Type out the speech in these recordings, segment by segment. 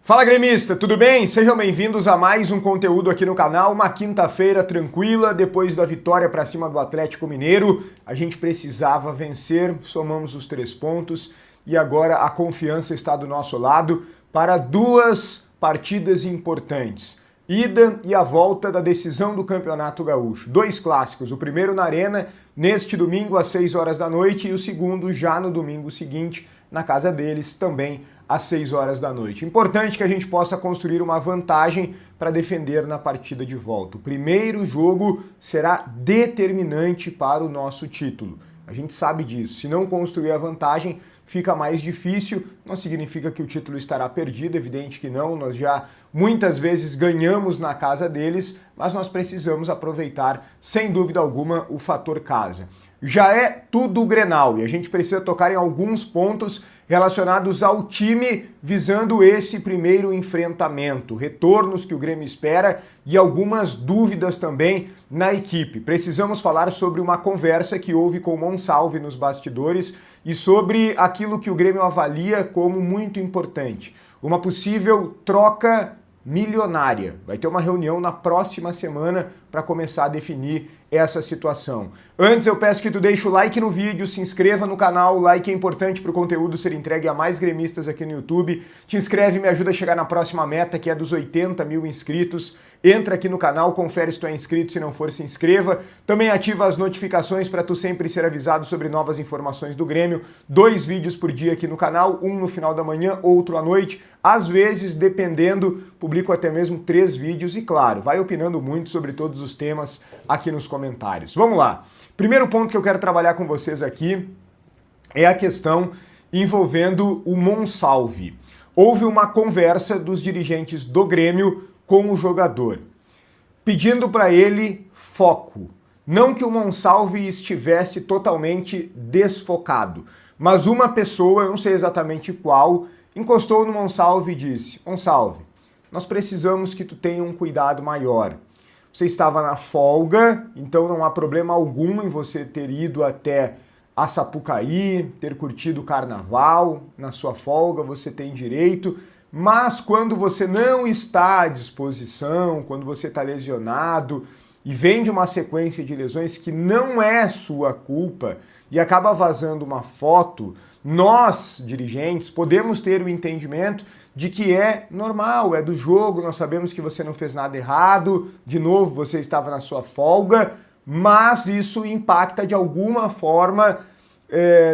Fala gremista, tudo bem? Sejam bem-vindos a mais um conteúdo aqui no canal. Uma quinta-feira tranquila, depois da vitória para cima do Atlético Mineiro. A gente precisava vencer, somamos os 3 pontos e agora a confiança está do nosso lado para 2 partidas importantes. Ida e a volta da decisão do Campeonato Gaúcho. 2 clássicos, o primeiro na Arena, neste domingo às 6 horas da noite, e o segundo já no domingo seguinte, na casa deles, também às 6 horas da noite. Importante que a gente possa construir uma vantagem para defender na partida de volta. O primeiro jogo será determinante para o nosso título. A gente sabe disso. Se não construir a vantagem, fica mais difícil. Não significa que o título estará perdido, evidente que não. Nós já muitas vezes ganhamos na casa deles, mas nós precisamos aproveitar, sem dúvida alguma, o fator casa. Já é tudo Grenal e a gente precisa tocar em alguns pontos relacionados ao time visando esse primeiro enfrentamento, retornos que o Grêmio espera e algumas dúvidas também na equipe. Precisamos falar sobre uma conversa que houve com o Monsalve nos bastidores e sobre aquilo que o Grêmio avalia como muito importante, uma possível troca milionária. Vai ter uma reunião na próxima semana para começar a definir essa situação. Antes eu peço que tu deixe o like no vídeo, se inscreva no canal, o like é importante para o conteúdo ser entregue a mais gremistas aqui no YouTube. Te inscreve e me ajuda a chegar na próxima meta, que é dos 80 mil inscritos. Entra aqui no canal, confere se tu é inscrito, se não for, se inscreva. Também ativa as notificações para tu sempre ser avisado sobre novas informações do Grêmio. 2 vídeos por dia aqui no canal, um no final da manhã, outro à noite. Às vezes, dependendo, publico até mesmo 3 vídeos e, claro, vai opinando muito sobre todos os temas aqui nos comentários. Vamos lá. Primeiro ponto que eu quero trabalhar com vocês aqui é a questão envolvendo o Monsalve. Houve uma conversa dos dirigentes do Grêmio com o jogador, pedindo para ele foco. Não que o Monsalve estivesse totalmente desfocado, mas uma pessoa, eu não sei exatamente qual, encostou no Monsalve e disse: Monsalve, nós precisamos que tu tenha um cuidado maior. Você estava na folga, então não há problema algum em você ter ido até a Sapucaí, ter curtido o carnaval na sua folga, você tem direito. Mas quando você não está à disposição, quando você está lesionado e vem de uma sequência de lesões que não é sua culpa e acaba vazando uma foto, nós, dirigentes, podemos ter o entendimento de que é normal, é do jogo, nós sabemos que você não fez nada errado, de novo, você estava na sua folga, mas isso impacta de alguma forma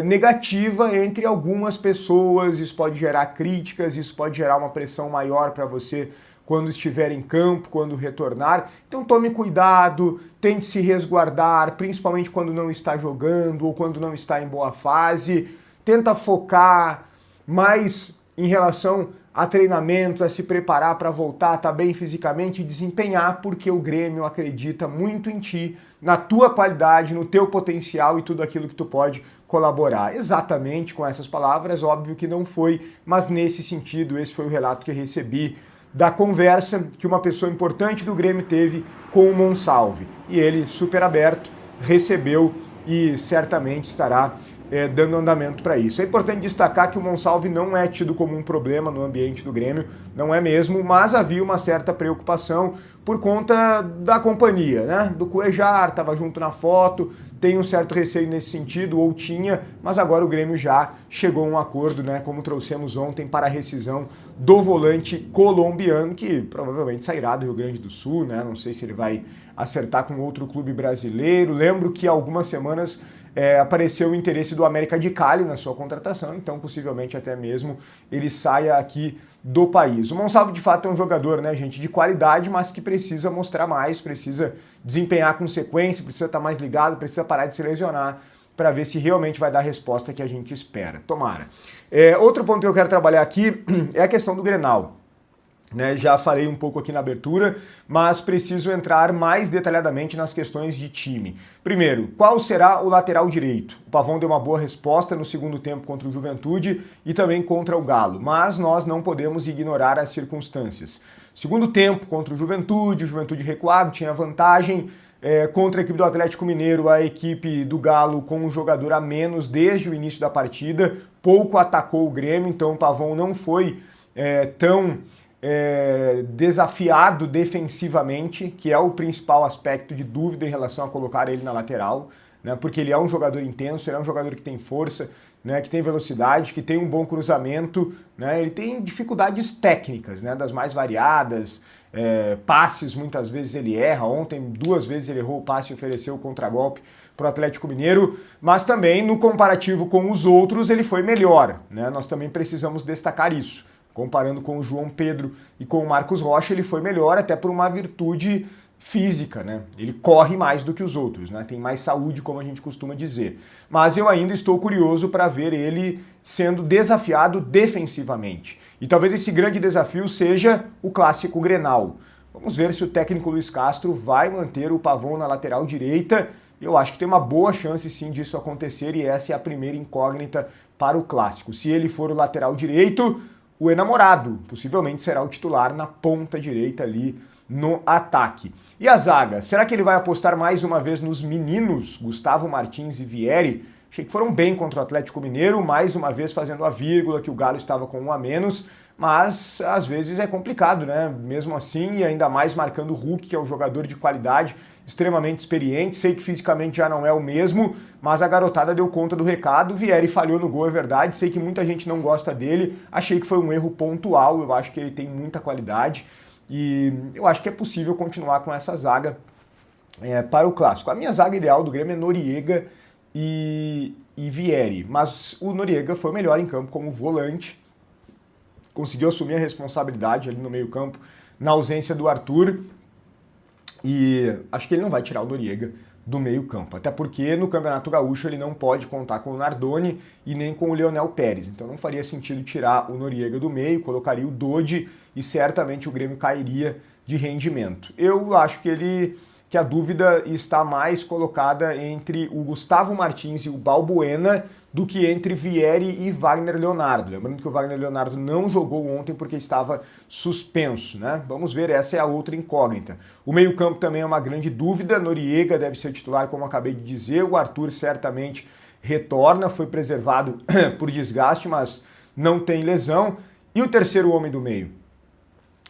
negativa entre algumas pessoas, isso pode gerar críticas, isso pode gerar uma pressão maior para você quando estiver em campo, quando retornar. Então tome cuidado, tente se resguardar, principalmente quando não está jogando ou quando não está em boa fase. Tenta focar mais em relação a treinamentos, a se preparar para voltar, estar bem fisicamente e desempenhar, porque o Grêmio acredita muito em ti, na tua qualidade, no teu potencial e tudo aquilo que tu pode colaborar. Exatamente com essas palavras, óbvio que não foi, mas nesse sentido, esse foi o relato que recebi da conversa que uma pessoa importante do Grêmio teve com o Monsalve. E ele, super aberto, recebeu e certamente estará dando andamento para isso. É importante destacar que o Monsalve não é tido como um problema no ambiente do Grêmio, não é mesmo, mas havia uma certa preocupação por conta da companhia, né? Do Cuejar, estava junto na foto, tem um certo receio nesse sentido, ou tinha, mas agora o Grêmio já chegou a um acordo, né? Como trouxemos ontem, para a rescisão do volante colombiano, que provavelmente sairá do Rio Grande do Sul, né? Não sei se ele vai acertar com outro clube brasileiro. Lembro que há algumas semanas apareceu o interesse do América de Cali na sua contratação, então possivelmente até mesmo ele saia aqui do país. O Monsalve de fato é um jogador, né, gente, de qualidade, mas que precisa mostrar mais, precisa desempenhar com sequência, precisa estar mais ligado, precisa parar de se lesionar para ver se realmente vai dar a resposta que a gente espera. Tomara. Outro ponto que eu quero trabalhar aqui é a questão do Grenal. Já falei um pouco aqui na abertura, mas preciso entrar mais detalhadamente nas questões de time. Primeiro, qual será o lateral direito? O Pavão deu uma boa resposta no segundo tempo contra o Juventude e também contra o Galo, mas nós não podemos ignorar as circunstâncias. Segundo tempo contra o Juventude recuado, tinha vantagem. Contra a equipe do Atlético Mineiro, a equipe do Galo com um jogador a menos desde o início da partida, pouco atacou o Grêmio, então o Pavão não foi tão desafiado defensivamente, que é o principal aspecto de dúvida em relação a colocar ele na lateral, né? Porque ele é um jogador intenso, ele é um jogador que tem força, né, que tem velocidade, que tem um bom cruzamento, né, ele tem dificuldades técnicas, né, das mais variadas, passes muitas vezes ele erra, ontem 2 vezes ele errou o passe e ofereceu o contragolpe para o Atlético Mineiro, mas também no comparativo com os outros ele foi melhor, né, nós também precisamos destacar isso. Comparando com o João Pedro e com o Marcos Rocha, ele foi melhor até por uma virtude física, né? Ele corre mais do que os outros, né? Tem mais saúde, como a gente costuma dizer. Mas eu ainda estou curioso para ver ele sendo desafiado defensivamente. E talvez esse grande desafio seja o clássico Grenal. Vamos ver se o técnico Luiz Castro vai manter o Pavon na lateral direita. Eu acho que tem uma boa chance sim disso acontecer e essa é a primeira incógnita para o clássico. Se ele for o lateral direito, o enamorado possivelmente será o titular na ponta direita ali no ataque. E a zaga? Será que ele vai apostar mais uma vez nos meninos, Gustavo Martins e Vieri? Achei que foram bem contra o Atlético Mineiro, mais uma vez fazendo a vírgula que o Galo estava com 1 a menos, mas às vezes é complicado, né? Mesmo assim, e ainda mais marcando o Hulk, que é um jogador de qualidade, extremamente experiente, sei que fisicamente já não é o mesmo, mas a garotada deu conta do recado, Vieri falhou no gol, é verdade, sei que muita gente não gosta dele, achei que foi um erro pontual, eu acho que ele tem muita qualidade e eu acho que é possível continuar com essa zaga para o clássico. A minha zaga ideal do Grêmio é Noriega e Vieri, mas o Noriega foi o melhor em campo como volante, conseguiu assumir a responsabilidade ali no meio campo, na ausência do Arthur, e acho que ele não vai tirar o Noriega do meio campo, até porque no Campeonato Gaúcho ele não pode contar com o Nardoni e nem com o Leonel Pérez, então não faria sentido tirar o Noriega do meio, colocaria o Dodi e certamente o Grêmio cairia de rendimento. Eu acho que a dúvida está mais colocada entre o Gustavo Martins e o Balbuena do que entre Vieri e Wagner Leonardo. Lembrando que o Wagner Leonardo não jogou ontem porque estava suspenso, né? Vamos ver, essa é a outra incógnita. O meio-campo também é uma grande dúvida, Noriega deve ser titular, como acabei de dizer, o Arthur certamente retorna, foi preservado por desgaste, mas não tem lesão. E o terceiro homem do meio?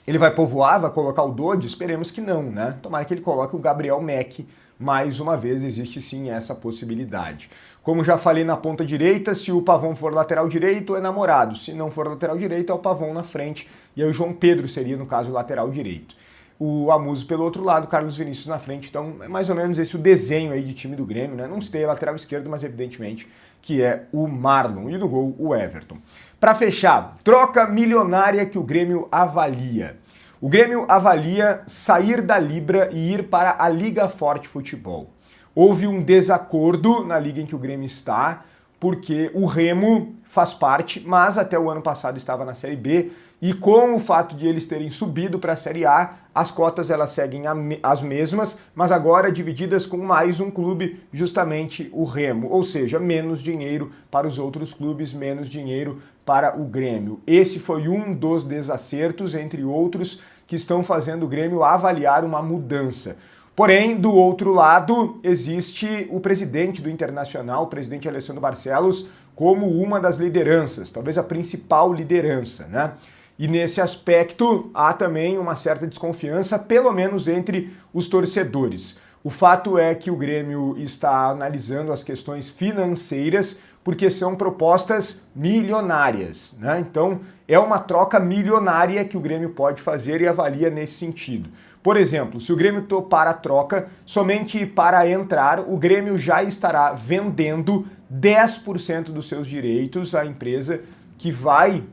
Ele vai povoar, vai colocar o Dodi? Esperemos que não, né? Tomara que ele coloque o Gabriel Meck. Mais uma vez, existe sim essa possibilidade. Como já falei na ponta direita, se o Pavon for lateral direito, é namorado. Se não for lateral direito, é o Pavon na frente. E aí o João Pedro seria, no caso, o lateral direito. O Amuso pelo outro lado, Carlos Vinícius na frente. Então, é mais ou menos esse o desenho aí de time do Grêmio, né? Não citei lateral esquerdo, mas evidentemente que é o Marlon. E no gol, o Everton. Para fechar, troca milionária que o Grêmio avalia. O Grêmio avalia sair da Libra e ir para a Liga Forte Futebol. Houve um desacordo na liga em que o Grêmio está, porque o Remo faz parte, mas até o ano passado estava na Série B, e com o fato de eles terem subido para a Série A, as cotas elas seguem as mesmas, mas agora divididas com mais um clube, justamente o Remo, ou seja, menos dinheiro para os outros clubes, menos dinheiro para o Grêmio. Esse foi um dos desacertos, entre outros, que estão fazendo o Grêmio avaliar uma mudança. Porém, do outro lado, existe o presidente do Internacional, o presidente Alessandro Barcelos, como uma das lideranças, talvez a principal liderança, né? E nesse aspecto há também uma certa desconfiança, pelo menos entre os torcedores. O fato é que o Grêmio está analisando as questões financeiras porque são propostas milionárias, né? Então é uma troca milionária que o Grêmio pode fazer e avalia nesse sentido. Por exemplo, se o Grêmio topar a troca, somente para entrar, o Grêmio já estará vendendo 10% dos seus direitos à empresa que vai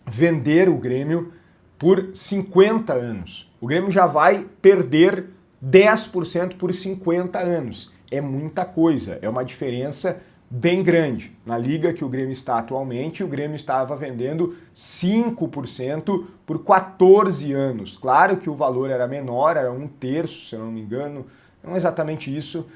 vender o Grêmio por 50 anos. O Grêmio já vai perder 10% por 50 anos. É muita coisa, é uma diferença bem grande. Na liga que o Grêmio está atualmente, o Grêmio estava vendendo 5% por 14 anos. Claro que o valor era menor, era 1/3, se eu não me engano, não exatamente isso,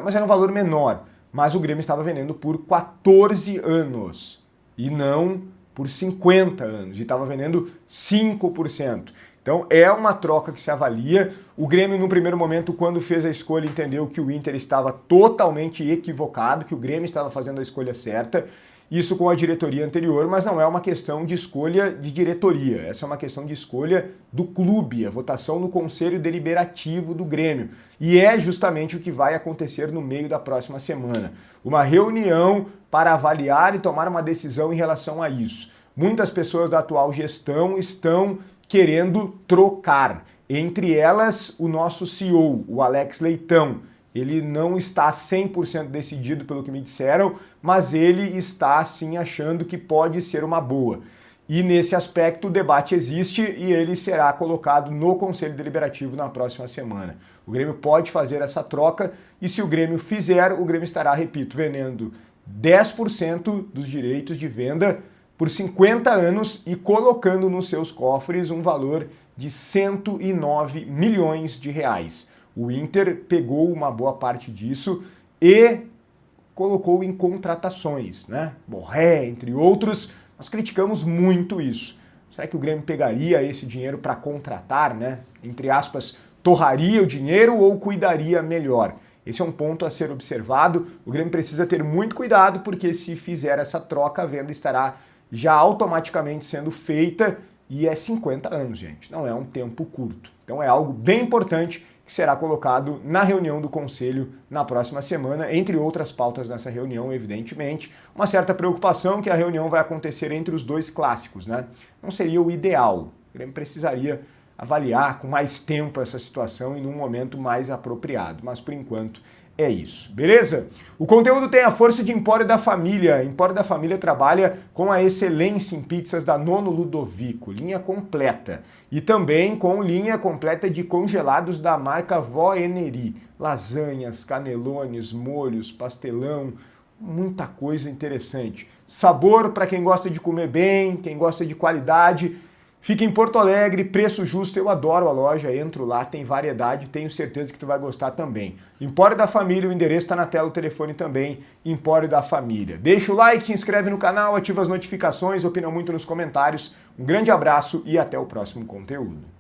mas era um valor menor. Mas o Grêmio estava vendendo por 14 anos e não por 50 anos, e estava vendendo 5%. Então é uma troca que se avalia. O Grêmio, no primeiro momento, quando fez a escolha, entendeu que o Inter estava totalmente equivocado, que o Grêmio estava fazendo a escolha certa. isso com a diretoria anterior, mas não é uma questão de escolha de diretoria, essa é uma questão de escolha do clube, a votação no Conselho Deliberativo do Grêmio. E é justamente o que vai acontecer no meio da próxima semana. Uma reunião para avaliar e tomar uma decisão em relação a isso. Muitas pessoas da atual gestão estão querendo trocar. Entre elas, o nosso CEO, o Alex Leitão. Ele não está 100% decidido pelo que me disseram, mas ele está sim achando que pode ser uma boa. E nesse aspecto o debate existe e ele será colocado no Conselho Deliberativo na próxima semana. O Grêmio pode fazer essa troca e se o Grêmio fizer, o Grêmio estará, repito, vendendo 10% dos direitos de venda por 50 anos e colocando nos seus cofres um valor de 109 milhões de reais. O Inter pegou uma boa parte disso e colocou em contratações, né? Borré, entre outros. Nós criticamos muito isso. Será que o Grêmio pegaria esse dinheiro para contratar, né? Entre aspas, torraria o dinheiro ou cuidaria melhor? Esse é um ponto a ser observado. O Grêmio precisa ter muito cuidado porque se fizer essa troca, a venda estará já automaticamente sendo feita e é 50 anos, gente. Não é um tempo curto. Então é algo bem importante que será colocado na reunião do Conselho na próxima semana, entre outras pautas nessa reunião, evidentemente. Uma certa preocupação que a reunião vai acontecer entre os dois clássicos, né? Não seria o ideal. O Grêmio precisaria avaliar com mais tempo essa situação e num momento mais apropriado, mas por enquanto é isso, beleza? O conteúdo tem a força de Empório da Família. Empório da Família trabalha com a excelência em pizzas da Nono Ludovico, linha completa. E também com linha completa de congelados da marca Vó Eneri. Lasanhas, canelones, molhos, pastelão, muita coisa interessante. Sabor para quem gosta de comer bem, quem gosta de qualidade. Fica em Porto Alegre, preço justo, eu adoro a loja, entro lá, tem variedade, tenho certeza que tu vai gostar também. Empório da Família, o endereço está na tela, o telefone também, Empório da Família. Deixa o like, te inscreve no canal, ativa as notificações, opina muito nos comentários. Um grande abraço e até o próximo conteúdo.